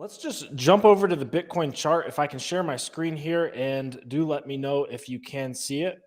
Let's just jump over to the Bitcoin chart. If I can share my screen here, and do let me know if you can see it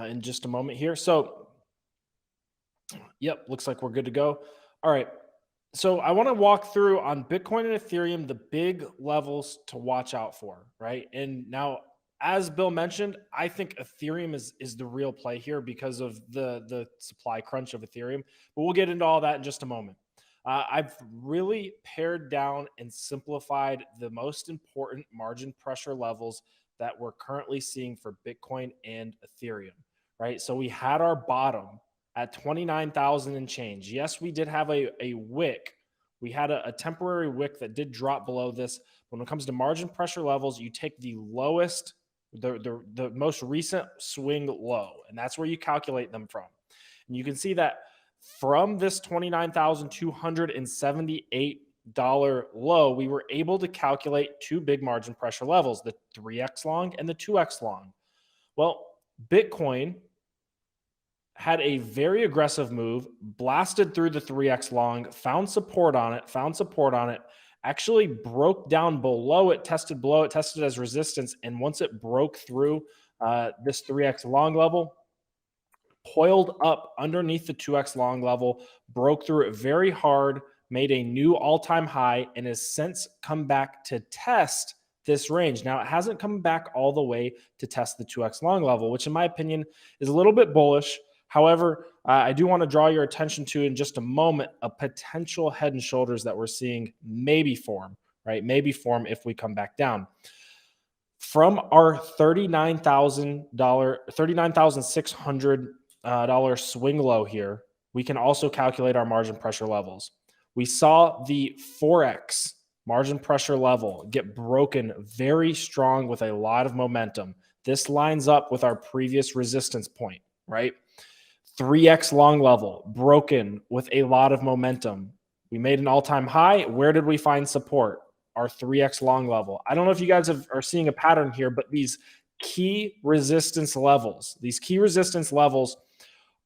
in just a moment here. So, yep, looks like we're good to go. All right. So I want to walk through on Bitcoin and Ethereum the big levels to watch out for, right? And now, as Bill mentioned, I think Ethereum is the real play here because of the supply crunch of Ethereum. But we'll get into all that in just a moment. I've really pared down and simplified the most important margin pressure levels that we're currently seeing for Bitcoin and Ethereum, right? So we had our bottom at 29,000 and change. Yes, we did have a wick. We had a temporary wick that did drop below this. When it comes to margin pressure levels, you take the lowest, the most recent swing low, and that's where you calculate them from. And you can see that from this $29,278 low, we were able to calculate two big margin pressure levels, the 3x long and the 2x long. Well, Bitcoin had a very aggressive move, blasted through the 3x long, found support on it, actually broke down below it, tested as resistance. And once it broke through this 3x long level, coiled up underneath the 2x long level, broke through it very hard, made a new all-time high, and has since come back to test this range. Now, it hasn't come back all the way to test the 2x long level, which in my opinion is a little bit bullish. However, I do want to draw your attention to, in just a moment, a potential head and shoulders that we're seeing maybe form, right? Maybe form if we come back down. From our $39,600 swing low here, we can also calculate our margin pressure levels. We saw the 4x margin pressure level get broken very strong with a lot of momentum. This lines up with our previous resistance point, right? 3x long level broken with a lot of momentum. We made an all-time high. Where did we find support? Our 3x long level. I don't know if you guys are seeing a pattern here, but these key resistance levels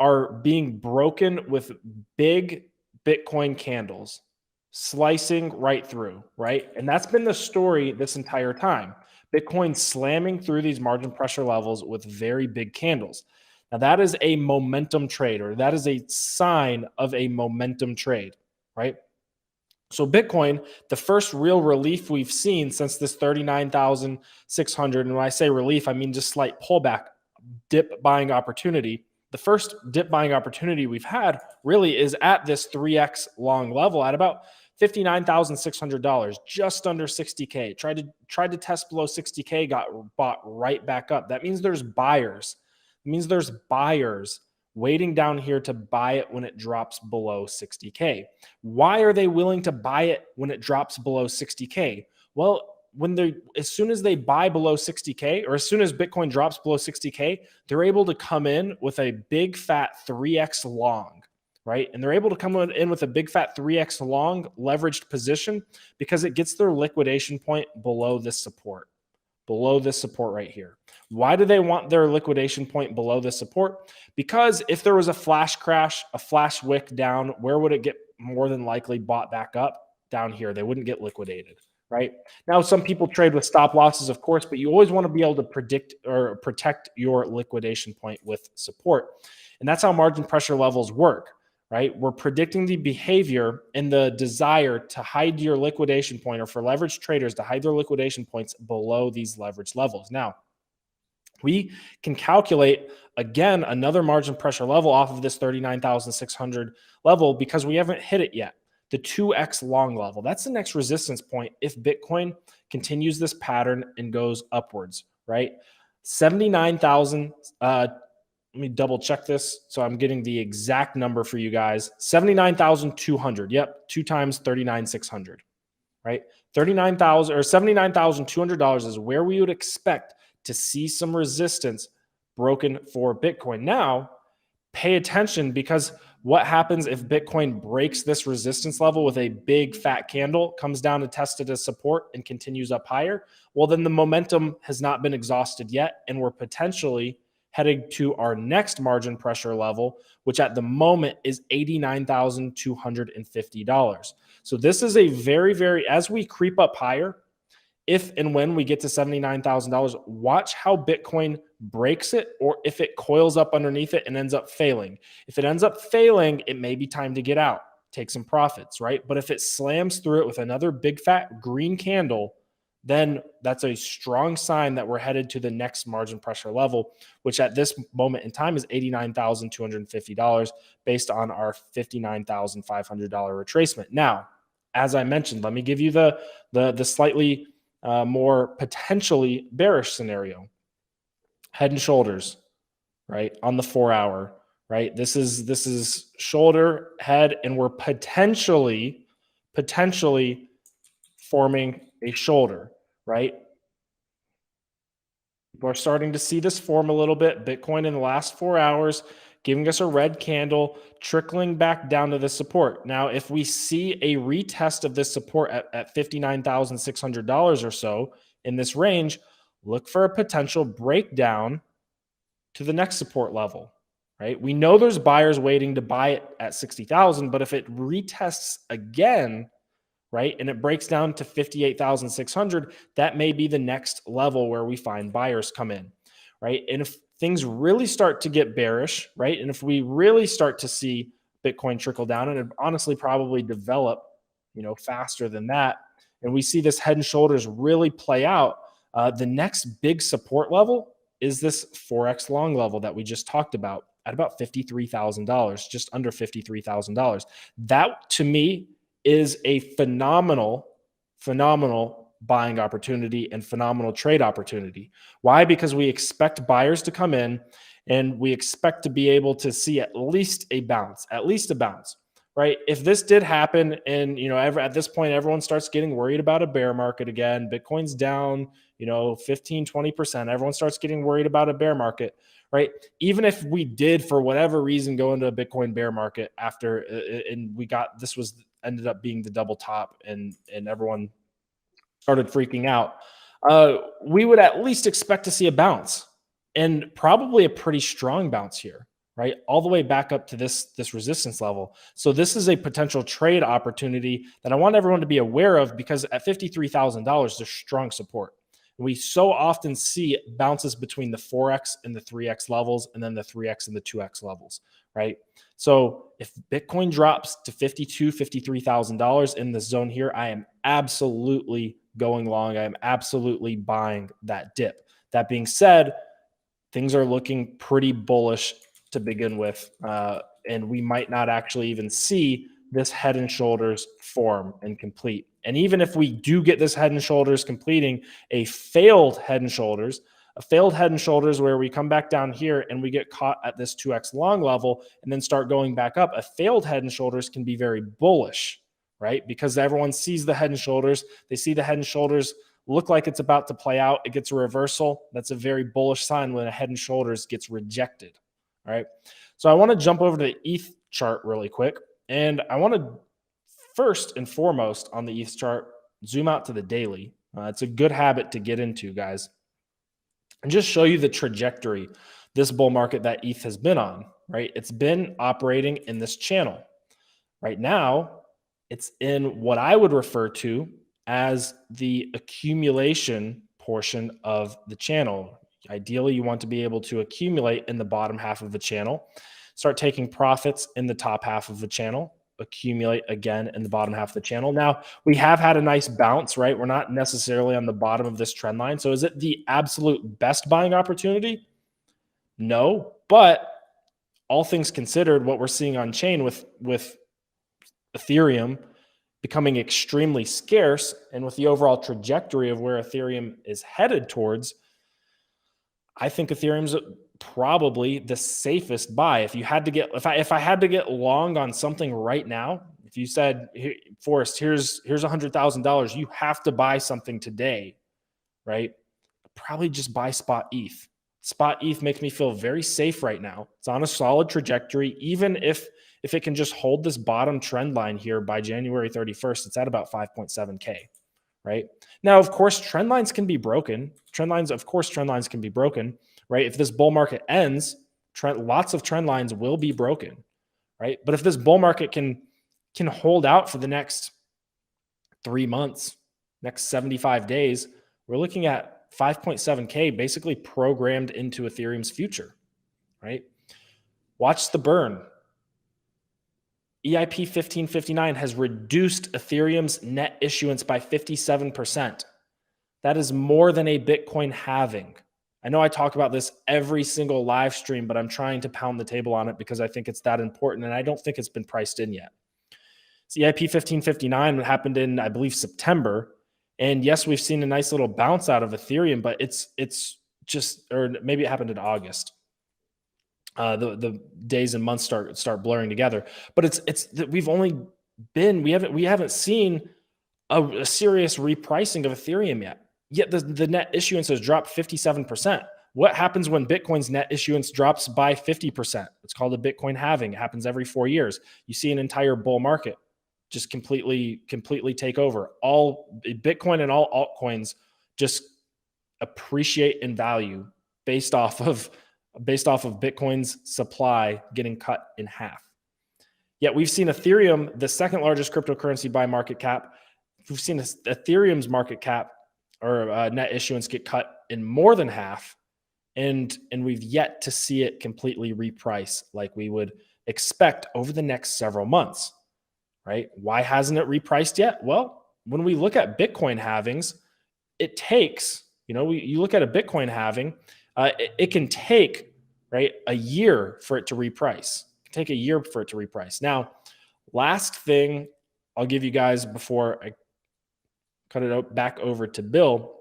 are being broken with big Bitcoin candles slicing right through, right? And that's been the story this entire time. Bitcoin slamming through these margin pressure levels with very big candles. Now, that is a momentum trade, or that is a sign of a momentum trade, right? So Bitcoin, the first real relief we've seen since this 39,600, and when I say relief, I mean just slight pullback, dip buying opportunity. The first dip buying opportunity we've had really is at this 3x long level at about $59,600, just under 60K. Tried to test below 60K, got bought right back up. That means there's buyers. It means there's buyers waiting down here to buy it when it drops below 60K. Why are they willing to buy it when it drops below 60K? Well, as soon as they buy below 60K, or as soon as Bitcoin drops below 60K, they're able to come in with a big fat 3x long, right? And they're able to come in with a big fat 3x long leveraged position because it gets their liquidation point below this support right here. Why do they want their liquidation point below this support? Because if there was a flash crash, a flash wick down, where would it get more than likely bought back up? Down here. They wouldn't get liquidated, right? Now, some people trade with stop losses, of course, but you always want to be able to predict or protect your liquidation point with support. And that's how margin pressure levels work, right? We're predicting the behavior and the desire to hide your liquidation point, or for leverage traders to hide their liquidation points below these leverage levels. Now, we can calculate, again, another margin pressure level off of this 39,600 level because we haven't hit it yet. The 2x long level. That's the next resistance point if Bitcoin continues this pattern and goes upwards, right? 79,000. Let me double check this so I'm getting the exact number for you guys. 79,200. Yep, 2 times 39,600, right? 39,000 or $79,200 is where we would expect to see some resistance broken for Bitcoin. Now, pay attention, because what happens if Bitcoin breaks this resistance level with a big fat candle, comes down to test it as support, and continues up higher? Well, then the momentum has not been exhausted yet, and we're potentially heading to our next margin pressure level, which at the moment is $89,250. So this is a very, as we creep up higher, if and when we get to $79,000, watch how Bitcoin breaks it, or if it coils up underneath it and ends up failing. If it ends up failing, it may be time to get out, take some profits, right? But if it slams through it with another big fat green candle, then that's a strong sign that we're headed to the next margin pressure level, which at this moment in time is $89,250 based on our $59,500 retracement. Now, as I mentioned, let me give you the slightly more potentially bearish scenario. Head and shoulders, right? On the 4-hour, right? This is shoulder, head, and we're potentially forming a shoulder, right? We're starting to see this form a little bit. Bitcoin in the last 4 hours giving us a red candle, trickling back down to the support. Now, if we see a retest of this support at $59,600 or so in this range, look for a potential breakdown to the next support level, right? We know there's buyers waiting to buy it at 60,000, but if it retests again, right, and it breaks down to 58,600, that may be the next level where we find buyers come in, right? And if things really start to get bearish, right, and if we really start to see Bitcoin trickle down, and it honestly probably develop, faster than that, and we see this head and shoulders really play out, the next big support level is this 4x long level that we just talked about at about $53,000, just under $53,000. That to me is a phenomenal buying opportunity and phenomenal trade opportunity. Why? Because we expect buyers to come in and we expect to be able to see at least a bounce, right? If this did happen and, at this point, everyone starts getting worried about a bear market again, Bitcoin's down, 15, 20%, everyone starts getting worried about a bear market, right? Even if we did, for whatever reason, go into a Bitcoin bear market after, and ended up being the double top and everyone started freaking out, we would at least expect to see a bounce, and probably a pretty strong bounce here, right? All the way back up to this resistance level. So this is a potential trade opportunity that I want everyone to be aware of, because at $53,000, there's strong support. We so often see bounces between the 4x and the 3x levels, and then the 3x and the 2x levels, right? So if Bitcoin drops to $53,000 in this zone here, I am absolutely going long. I am absolutely buying that dip. That being said, things are looking pretty bullish to begin with, and we might not actually even see this head and shoulders form and complete. And even if we do get this head and shoulders completing, a failed head and shoulders where we come back down here and we get caught at this 2x long level and then start going back up, a failed head and shoulders can be very bullish, right? Because everyone sees the head and shoulders. They see the head and shoulders look like it's about to play out. It gets a reversal. That's a very bullish sign when a head and shoulders gets rejected, all right? So I want to jump over to the ETH chart really quick. And I want to first and foremost on the ETH chart, zoom out to the daily. It's a good habit to get into, guys, and just show you the trajectory this bull market that ETH has been on, right? It's been operating in this channel. Right now, it's in what I would refer to as the accumulation portion of the channel. Ideally, you want to be able to accumulate in the bottom half of the channel, start taking profits in the top half of the channel, accumulate again in the bottom half of the channel. Now, we have had a nice bounce, right? We're not necessarily on the bottom of this trend line. So is it the absolute best buying opportunity? No, but all things considered, what we're seeing on chain with Ethereum becoming extremely scarce, and with the overall trajectory of where Ethereum is headed towards, I think Ethereum's probably the safest buy. If you had to get, if I had to get long on something right now, if you said, Forrest, here's $100,000, you have to buy something today, right? Probably just buy spot ETH. Spot ETH makes me feel very safe right now. It's on a solid trajectory. Even if it can just hold this bottom trend line here by January 31st, it's at about 5.7K, right? Now, of course, trend lines can be broken. Trend lines can be broken, right? If this bull market ends, lots of trend lines will be broken, right? But if this bull market can hold out for the next 3 months, next 75 days, we're looking at 5.7K basically programmed into Ethereum's future, right? Watch the burn. EIP 1559 has reduced Ethereum's net issuance by 57%. That is more than a Bitcoin halving. I know I talk about this every single live stream, but I'm trying to pound the table on it because I think it's that important, and I don't think it's been priced in yet. So EIP 1559 happened in, I believe, September. And yes, we've seen a nice little bounce out of Ethereum, but it's just, or maybe it happened in August. The days and months start blurring together. But we haven't seen a serious repricing of Ethereum yet. Yet the net issuance has dropped 57%. What happens when Bitcoin's net issuance drops by 50%? It's called a Bitcoin halving. It happens every 4 years. You see an entire bull market just completely take over. All Bitcoin and all altcoins just appreciate in value based off of Bitcoin's supply getting cut in half. Yet we've seen Ethereum, the second largest cryptocurrency by market cap, we've seen Ethereum's market cap or net issuance get cut in more than half, and we've yet to see it completely reprice like we would expect over the next several months, right? Why hasn't it repriced yet? Well, when we look at Bitcoin halvings, it takes, you look at a Bitcoin halving, it can take, right, a year for it to reprice. It can take a year for it to reprice. Now, last thing I'll give you guys before I cut it back over to Bill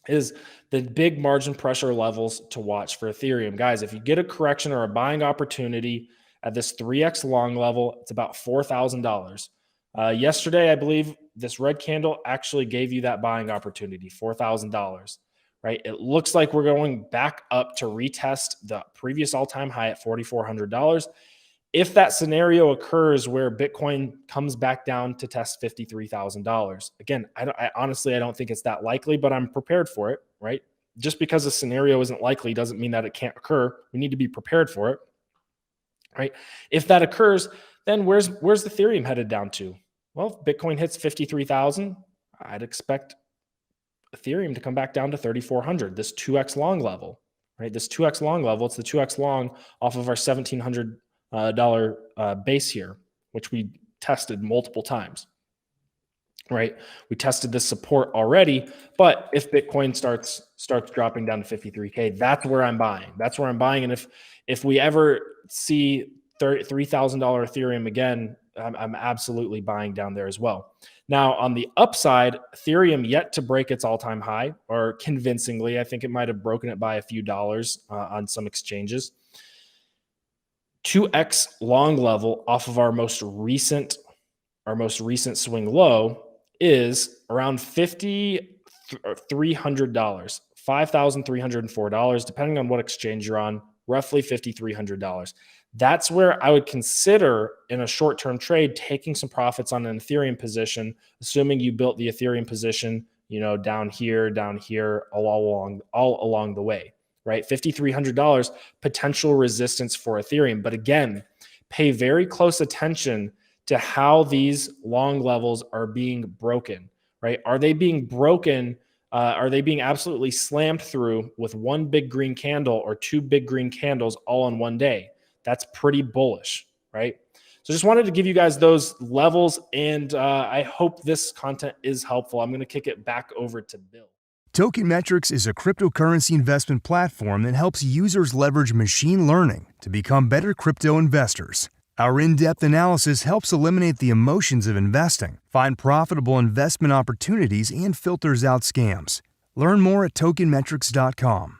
is the big margin pressure levels to watch for Ethereum. Guys, if you get a correction or a buying opportunity at this 3x long level, it's about $4,000. Yesterday, I believe this red candle actually gave you that buying opportunity, $4,000. Right? It looks like we're going back up to retest the previous all-time high at $4,400. If that scenario occurs where Bitcoin comes back down to test $53,000, again, I honestly don't think it's that likely, but I'm prepared for it, right? Just because a scenario isn't likely doesn't mean that it can't occur. We need to be prepared for it, right? If that occurs, then where's Ethereum headed down to? Well, if Bitcoin hits 53,000, I'd expect Ethereum to come back down to 3,400, this 2x long level, right? This 2x long level, it's the 2x long off of our $1,700 base here, which we tested multiple times, right? We tested this support already, but if Bitcoin starts dropping down to 53K, that's where I'm buying. That's where I'm buying. And if we ever see $3,000 Ethereum again, I'm absolutely buying down there as well. Now, on the upside, Ethereum yet to break its all-time high, or convincingly, I think it might have broken it by a few dollars on some exchanges. 2x long level off of our most recent swing low is around $5,300, $5,304, depending on what exchange you're on, roughly $5,300. That's where I would consider in a short-term trade taking some profits on an Ethereum position, assuming you built the Ethereum position, down here, all along the way, right? $5,300 potential resistance for Ethereum. But again, pay very close attention to how these long levels are being broken, right? Are they being broken? Are they being absolutely slammed through with one big green candle or two big green candles all in one day? That's pretty bullish, right? So just wanted to give you guys those levels, and I hope this content is helpful. I'm going to kick it back over to Bill. Token Metrics is a cryptocurrency investment platform that helps users leverage machine learning to become better crypto investors. Our in-depth analysis helps eliminate the emotions of investing, find profitable investment opportunities, and filters out scams. Learn more at tokenmetrics.com.